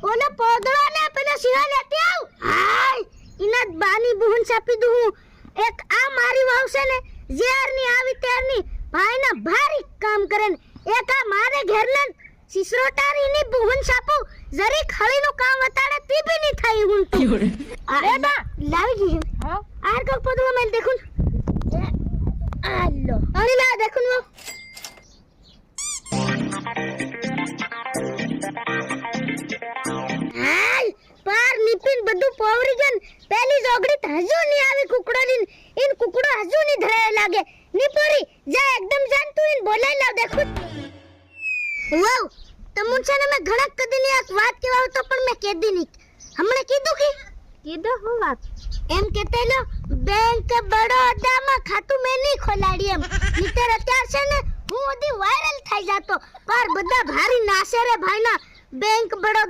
ઓને પોદળો ને પેલો શીરો લેતી આવ હાય ઇના બાની બુહન છાપી દઉં એક આ મારી વાવ છે ને ઝેરની આવી તેરની ભાઈના ભારી કામ કરે ને એક આ મારે ઘેરના સિસરોટારીની બુહન છાપું જરી ખળીનું કામ વતાડે તી બી ની થાય હું તો અરે બા લાવી ગઈ હા આર કો પોદળો મેલ દેખું આલો અણી લા દેખું વો હાય પાર નીપિન બધું પોવરી ગન પેલી જોગડી હજુ ની આવી કુકડોની ઇન કુકડો હજુ ની ધરાય લાગે ની પોરી જા એકદમ જાન તું ઇન બોલાઈ લાવ દેખું વાવ તમુન છે ને મે ઘણા કદીની આ વાત કેવાવ તો પણ મે કેદી ની હમણે કીધું હું વાત એમ કેતે લો બેંક બરોડા માં ખાતું મે ની ખોલાડી એમ નીતર અત્યાર છે ને હું ઓદી વાયરલ થઈ જાતો પર બધા ભારી નાશે રે ભાઈના બેંક બરોડા